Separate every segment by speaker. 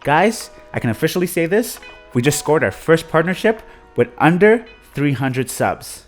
Speaker 1: Guys, I can officially say this. We just scored our first partnership with under 300 subs.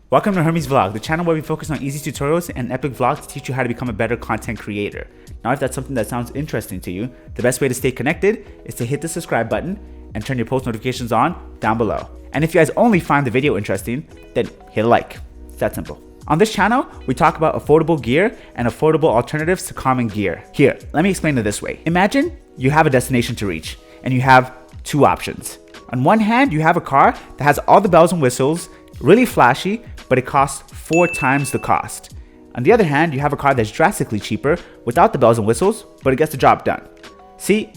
Speaker 1: Welcome to Hermes Vlog, the channel where we focus on easy tutorials and epic vlogs to teach you how to become a better content creator. Now, if that's something that sounds interesting to you, the best way to stay connected is to hit the subscribe button and turn your post notifications on down below. And if you guys only find the video interesting, then hit a like. It's that simple. On this channel, we talk about affordable gear and affordable alternatives to common gear. Here, let me explain it this way. Imagine you have a destination to reach and you have two options. On one hand, you have a car that has all the bells and whistles, really flashy, but it costs 4 times the cost. On the other hand, you have a car that's drastically cheaper without the bells and whistles, but it gets the job done. See,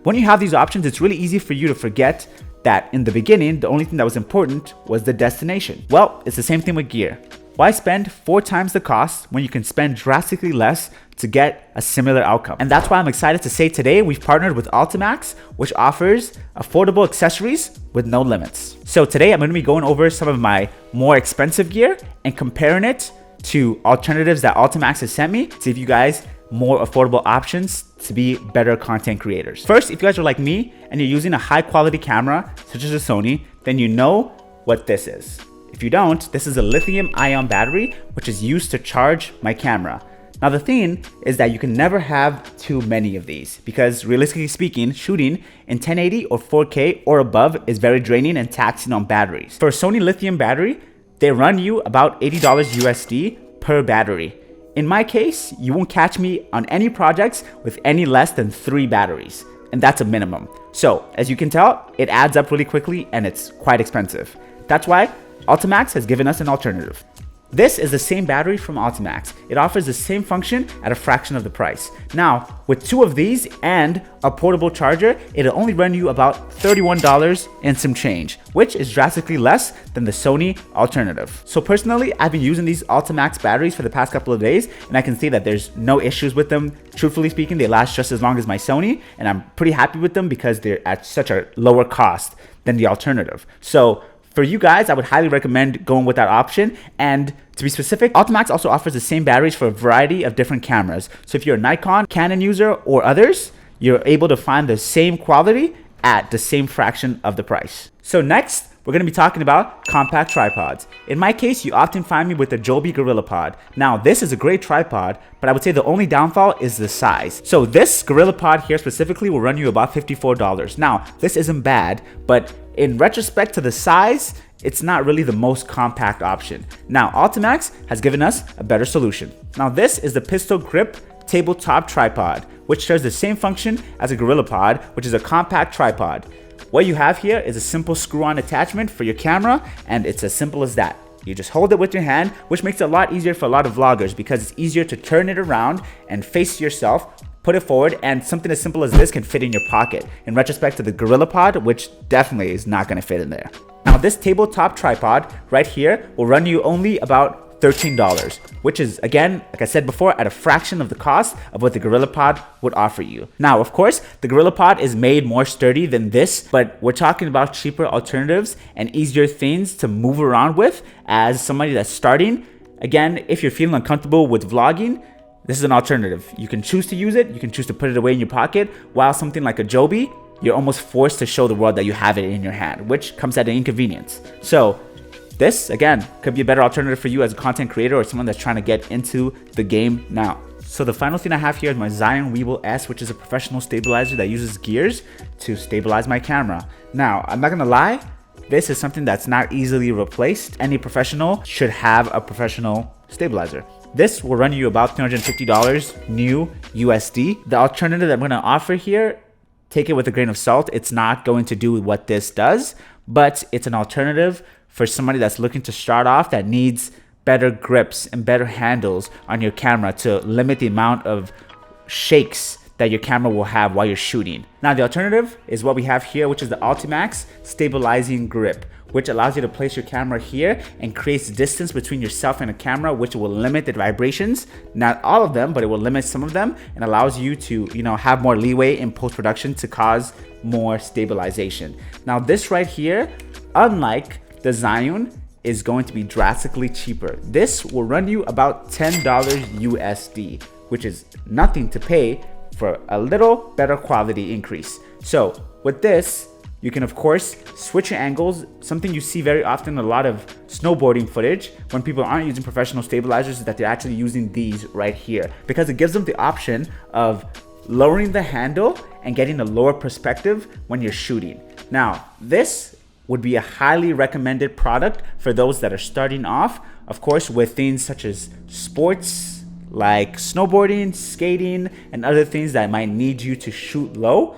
Speaker 1: when you have these options, it's really easy for you to forget that in the beginning, the only thing that was important was the destination. Well, it's the same thing with gear. Why spend 4 times the cost when you can spend drastically less to get a similar outcome? And that's why I'm excited to say today we've partnered with Ultimax, which offers affordable accessories with no limits. So today I'm going to be going over some of my more expensive gear and comparing it to alternatives that Ultimax has sent me to give you guys more affordable options to be better content creators. First, if you guys are like me and you're using a high quality camera such as a Sony, then you know what this is. If you don't, this is a lithium-ion battery, which is used to charge my camera. Now, the thing is that you can never have too many of these because realistically speaking, shooting in 1080 or 4K or above is very draining and taxing on batteries. For a Sony lithium battery, they run you about $80 USD per battery. In my case, you won't catch me on any projects with any less than 3 batteries, and that's a minimum. So, as you can tell, it adds up really quickly and it's quite expensive. That's why Ultimax has given us an alternative. This is the same battery from Ultimax. It offers the same function at a fraction of the price. Now, with 2 of these and a portable charger, it'll only run you about $31 and some change, which is drastically less than the Sony alternative. So personally, I've been using these Ultimax batteries for the past couple of days, and I can see that there's no issues with them. Truthfully speaking, they last just as long as my Sony, and I'm pretty happy with them because they're at such a lower cost than the alternative. So for you guys, I would highly recommend going with that option. And to be specific, Ultimax also offers the same batteries for a variety of different cameras. So if you're a Nikon, Canon user, or others, you're able to find the same quality at the same fraction of the price. So next, we're going to be talking about compact tripods. In my case, you often find me with the Joby GorillaPod. Now, this is a great tripod, but I would say the only downfall is the size. So this GorillaPod here specifically will run you about $54. Now, this isn't bad, but in retrospect to the size, it's not really the most compact option. Now, Ultimax has given us a better solution. Now, this is the Pistol Grip Tabletop Tripod, which shares the same function as a GorillaPod, which is a compact tripod. What you have here is a simple screw-on attachment for your camera, and it's as simple as that. You just hold it with your hand, which makes it a lot easier for a lot of vloggers because it's easier to turn it around and face yourself, put it forward, and something as simple as this can fit in your pocket. In retrospect to the GorillaPod, which definitely is not going to fit in there. Now, this tabletop tripod right here will run you only about $13, which is, again, like I said before, at a fraction of the cost of what the GorillaPod would offer you. Now, of course, the GorillaPod is made more sturdy than this, but we're talking about cheaper alternatives and easier things to move around with as somebody that's starting. Again, if you're feeling uncomfortable with vlogging, this is an alternative. You can choose to use it, you can choose to put it away in your pocket, while something like a Joby, you're almost forced to show the world that you have it in your hand, which comes at an inconvenience. So this, again, could be a better alternative for you as a content creator or someone that's trying to get into the game now. So the final thing I have here is my Zion Weeble S, which is a professional stabilizer that uses gears to stabilize my camera. Now, I'm not gonna lie, this is something that's not easily replaced. Any professional should have a professional stabilizer. This will run you about $350 new USD. The alternative that I'm gonna offer here, take it with a grain of salt. It's not going to do what this does, but it's an alternative for somebody that's looking to start off that needs better grips and better handles on your camera to limit the amount of shakes that your camera will have while you're shooting. Now, the alternative is what we have here, which is the Ultimax Stabilizing Grip, which allows you to place your camera here and creates distance between yourself and a camera, which will limit the vibrations. Not all of them, but it will limit some of them and allows you to, have more leeway in post-production to cause more stabilization. Now, this right here, unlike the Zion, is going to be drastically cheaper. This will run you about $10 USD, which is nothing to pay for a little better quality increase. So with this, you can of course switch your angles. Something you see very often in a lot of snowboarding footage when people aren't using professional stabilizers is that they're actually using these right here, because it gives them the option of lowering the handle and getting a lower perspective when you're shooting. Now, this would be a highly recommended product for those that are starting off, of course, with things such as sports like snowboarding, skating, and other things that might need you to shoot low.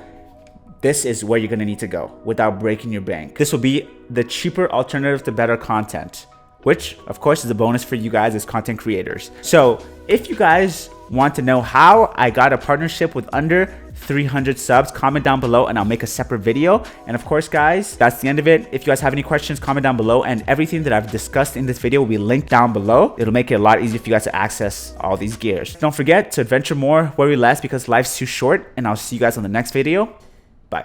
Speaker 1: This is where you're gonna need to go without breaking your bank. This will be the cheaper alternative to better content, which of course is a bonus for you guys as content creators. So if you guys want to know how I got a partnership with under 300 subs, comment down below and I'll make a separate video. And of course, guys, that's the end of it. If you guys have any questions, comment down below, and everything that I've discussed in this video will be linked down below. It'll make it a lot easier for you guys to access all these gears. Don't forget to adventure more, worry less, because life's too short, and I'll see you guys on the next video. Bye.